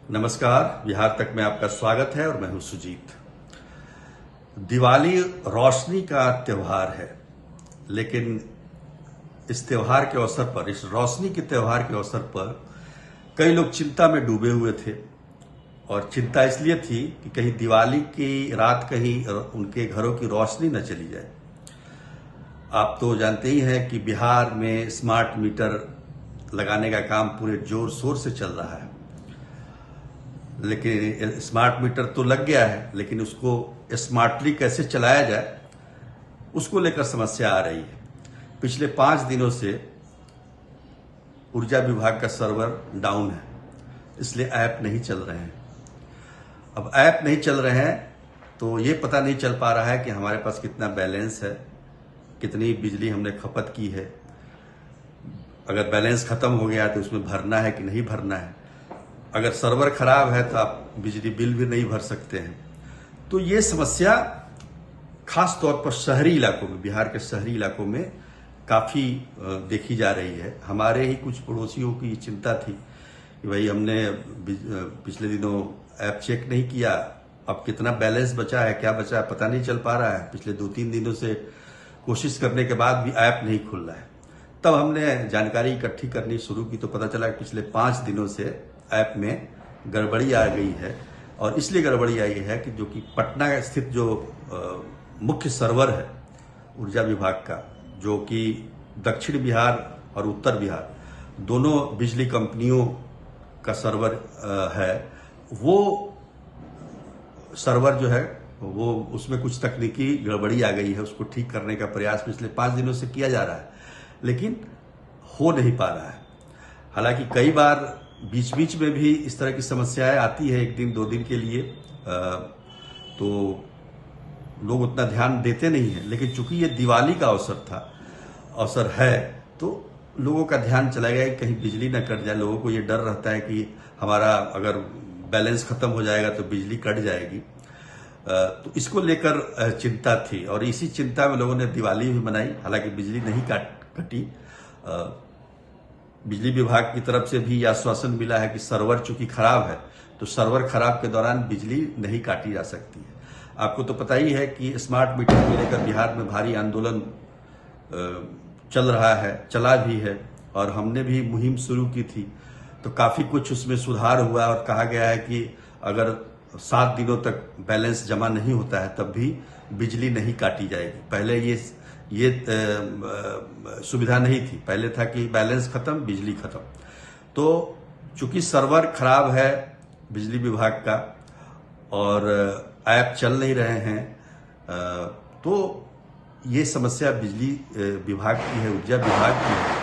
नमस्कार। बिहार तक में आपका स्वागत है और मैं हूं सुजीत। दिवाली रोशनी का त्योहार है, लेकिन इस त्योहार के अवसर पर, इस रोशनी के त्योहार के अवसर पर कई लोग चिंता में डूबे हुए थे। और चिंता इसलिए थी कि कहीं दिवाली की रात कहीं उनके घरों की रोशनी न चली जाए। आप तो जानते ही हैं कि बिहार में स्मार्ट मीटर लगाने का काम पूरे जोर शोर से चल रहा है। लेकिन स्मार्ट मीटर तो लग गया है, लेकिन उसको स्मार्टली कैसे चलाया जाए उसको लेकर समस्या आ रही है। पिछले 5 दिनों से ऊर्जा विभाग का सर्वर डाउन है, इसलिए ऐप नहीं चल रहे हैं। अब ऐप नहीं चल रहे हैं तो ये पता नहीं चल पा रहा है कि हमारे पास कितना बैलेंस है, कितनी बिजली हमने खपत की है। अगर बैलेंस खत्म हो गया तो उसमें भरना है कि नहीं भरना है। अगर सर्वर खराब है तो आप बिजली बिल भी नहीं भर सकते हैं। तो ये समस्या खास तौर पर शहरी इलाकों में, बिहार के शहरी इलाकों में काफी देखी जा रही है। हमारे ही कुछ पड़ोसियों की चिंता थी कि भाई हमने पिछले दिनों ऐप चेक नहीं किया, अब कितना बैलेंस बचा है, क्या बचा है पता नहीं चल पा रहा है। पिछले 2-3 दिनों से कोशिश करने के बाद भी ऐप नहीं खुल रहा है। तब हमने जानकारी इकट्ठी करनी शुरू की तो पता चला कि पिछले 5 दिनों से ऐप में गड़बड़ी आ गई है। और इसलिए गड़बड़ी आई है कि जो कि पटना स्थित जो मुख्य सर्वर है ऊर्जा विभाग का, जो कि दक्षिण बिहार और उत्तर बिहार दोनों बिजली कंपनियों का सर्वर है, वो सर्वर जो है वो उसमें कुछ तकनीकी गड़बड़ी आ गई है। उसको ठीक करने का प्रयास पिछले 5 दिनों से किया जा रहा है, लेकिन हो नहीं पा रहा है। हालांकि कई बार बीच बीच में भी इस तरह की समस्याएं आती है, 1 दिन 2 दिन के लिए, तो लोग उतना ध्यान देते नहीं हैं। लेकिन चूंकि ये दिवाली का अवसर है तो लोगों का ध्यान चला गया कि कहीं बिजली न कट जाए। लोगों को ये डर रहता है कि हमारा अगर बैलेंस खत्म हो जाएगा तो बिजली कट जाएगी। तो इसको लेकर चिंता थी और इसी चिंता में लोगों ने दिवाली भी मनाई। हालांकि बिजली नहीं कटी। बिजली विभाग की तरफ से भी आश्वासन मिला है कि सर्वर चूंकि खराब है तो सर्वर खराब के दौरान बिजली नहीं काटी जा सकती है। आपको तो पता ही है कि स्मार्ट मीटर को लेकर बिहार में भारी आंदोलन चल रहा है, चला भी है, और हमने भी मुहिम शुरू की थी। तो काफी कुछ उसमें सुधार हुआ और कहा गया है कि अगर 7 दिनों तक बैलेंस जमा नहीं होता है तब भी बिजली नहीं काटी जाएगी। पहले ये सुविधा नहीं थी। पहले था कि बैलेंस खत्म, बिजली खत्म। तो चूंकि सर्वर खराब है बिजली विभाग का और ऐप चल नहीं रहे हैं, तो ये समस्या बिजली विभाग की है, ऊर्जा विभाग की है।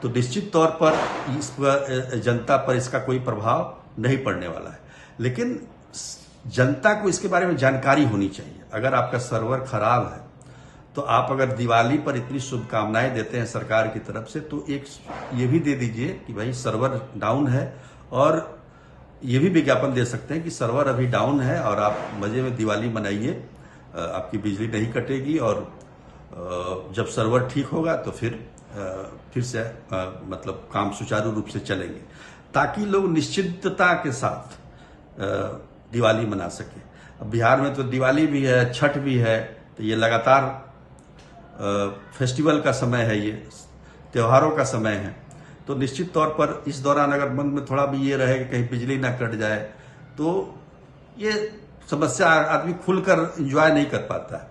तो निश्चित तौर पर इस पर जनता पर इसका कोई प्रभाव नहीं पड़ने वाला है। लेकिन जनता को इसके बारे में जानकारी होनी चाहिए। अगर आपका सर्वर खराब है तो आप अगर दिवाली पर इतनी शुभकामनाएं देते हैं सरकार की तरफ से, तो एक ये भी दे दीजिए कि भाई सर्वर डाउन है, और ये भी विज्ञापन दे सकते हैं कि सर्वर अभी डाउन है और आप मजे में दिवाली मनाइए, आपकी बिजली नहीं कटेगी, और जब सर्वर ठीक होगा तो फिर से मतलब काम सुचारू रूप से चलेंगे, ताकि लोग निश्चिंतता के साथ दिवाली मना सके। अब बिहार में तो दिवाली भी है, छठ भी है, तो ये लगातार फेस्टिवल का समय है, ये त्योहारों का समय है। तो निश्चित तौर पर इस दौरान अगर मन में थोड़ा भी ये रहे कि कहीं बिजली ना कट जाए, तो ये समस्या आदमी खुलकर एंजॉय नहीं कर पाता है।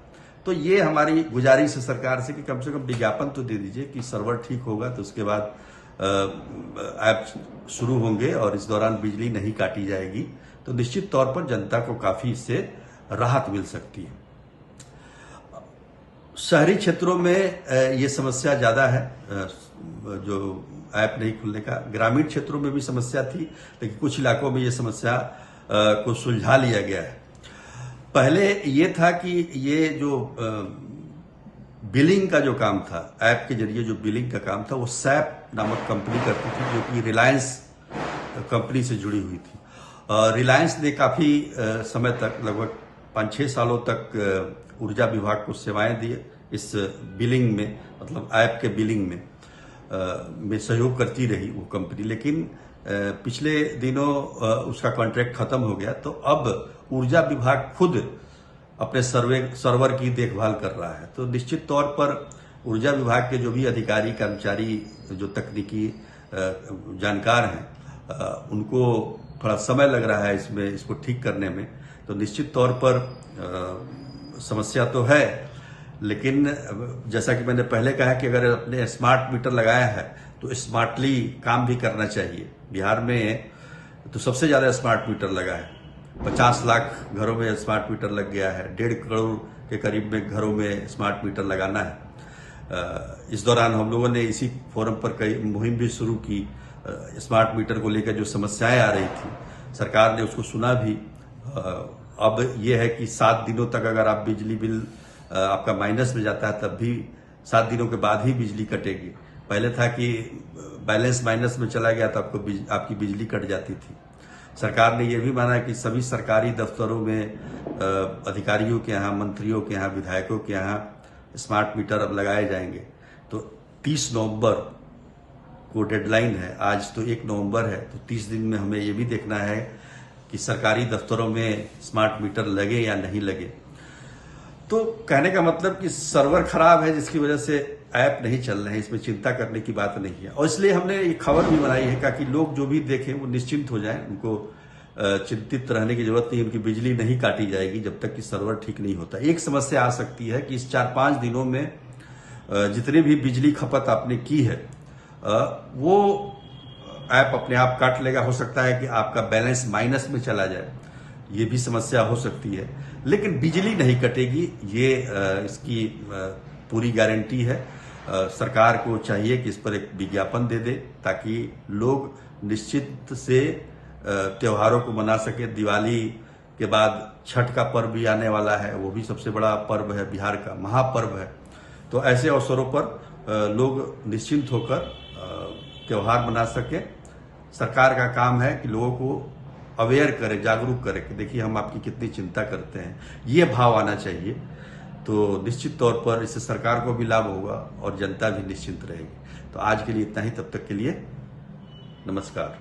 तो ये हमारी गुजारिश है सरकार से कि कम विज्ञापन तो दे दीजिए कि सर्वर ठीक होगा तो उसके बाद ऐप शुरू होंगे और इस दौरान बिजली नहीं काटी जाएगी। तो निश्चित तौर पर जनता को काफी इससे राहत मिल सकती है। शहरी क्षेत्रों में ये समस्या ज्यादा है, जो ऐप नहीं खुलने का। ग्रामीण क्षेत्रों में भी समस्या थी, लेकिन कुछ इलाकों में ये समस्या को सुलझा लिया गया है। पहले ये था कि ये जो बिलिंग का जो काम था, ऐप के जरिए जो बिलिंग का काम था, वो सैप नामक कंपनी करती थी, जो कि रिलायंस कंपनी से जुड़ी हुई थी। रिलायंस ने काफी समय तक, लगभग 5-6 सालों तक ऊर्जा विभाग को सेवाएं दी इस बिलिंग में, मतलब ऐप के बिलिंग में सहयोग करती रही वो कंपनी। लेकिन पिछले दिनों उसका कॉन्ट्रैक्ट खत्म हो गया, तो अब ऊर्जा विभाग खुद अपने सर्वर की देखभाल कर रहा है। तो निश्चित तौर पर ऊर्जा विभाग के जो भी अधिकारी कर्मचारी जो तकनीकी जानकार हैं, उनको थोड़ा समय लग रहा है इसको ठीक करने में। तो निश्चित तौर पर समस्या तो है, लेकिन जैसा कि मैंने पहले कहा कि अगर अपने स्मार्ट मीटर लगाया है तो स्मार्टली काम भी करना चाहिए। बिहार में तो सबसे ज्यादा स्मार्ट मीटर लगा है, 50 लाख घरों में स्मार्ट मीटर लग गया है, 1.5 करोड़ के करीब में घरों में स्मार्ट मीटर लगाना है। इस दौरान हम लोगों ने इसी फोरम पर कई मुहिम भी शुरू की। स्मार्ट मीटर को लेकर जो समस्याएं आ रही थी, सरकार ने उसको सुना भी। अब यह है कि 7 दिनों तक अगर आप बिजली बिल आपका माइनस में जाता है, तब भी 7 दिनों के बाद ही बिजली कटेगी। पहले था कि बैलेंस माइनस में चला गया तो आपकी बिजली कट जाती थी। सरकार ने यह भी माना कि सभी सरकारी दफ्तरों में अधिकारियों के यहाँ, मंत्रियों के यहाँ, विधायकों के यहाँ स्मार्ट मीटर अब लगाए जाएंगे। तो 30 नवंबर को डेडलाइन है, आज तो 1 नवंबर है, तो 30 दिन में हमें ये भी देखना है कि सरकारी दफ्तरों में स्मार्ट मीटर लगे या नहीं लगे। तो कहने का मतलब कि सर्वर खराब है जिसकी वजह से ऐप नहीं चल रहे हैं, इसमें चिंता करने की बात नहीं है। और इसलिए हमने ये खबर भी बनाई है ताकि लोग जो भी देखें वो निश्चिंत हो जाएं, उनको चिंतित रहने की जरूरत नहीं। उनकी बिजली नहीं काटी जाएगी जब तक कि सर्वर ठीक नहीं होता। एक समस्या आ सकती है कि इस 4-5 दिनों में जितनी भी बिजली खपत आपने की है वो ऐप अपने आप काट लेगा। हो सकता है कि आपका बैलेंस माइनस में चला जाए, ये भी समस्या हो सकती है, लेकिन बिजली नहीं कटेगी, ये इसकी पूरी गारंटी है। सरकार को चाहिए कि इस पर एक विज्ञापन दे दे ताकि लोग निश्चित से त्योहारों को मना सके। दिवाली के बाद छठ का पर्व भी आने वाला है, वो भी सबसे बड़ा पर्व है, बिहार का महापर्व है। तो ऐसे अवसरों पर लोग निश्चिंत होकर त्योहार मना सके। सरकार का काम है कि लोगों को अवेयर करे, जागरूक करे कि देखिए हम आपकी कितनी चिंता करते हैं, ये भाव आना चाहिए। तो निश्चित तौर पर इससे सरकार को भी लाभ होगा और जनता भी निश्चिंत रहेगी। तो आज के लिए इतना ही, तब तक के लिए नमस्कार।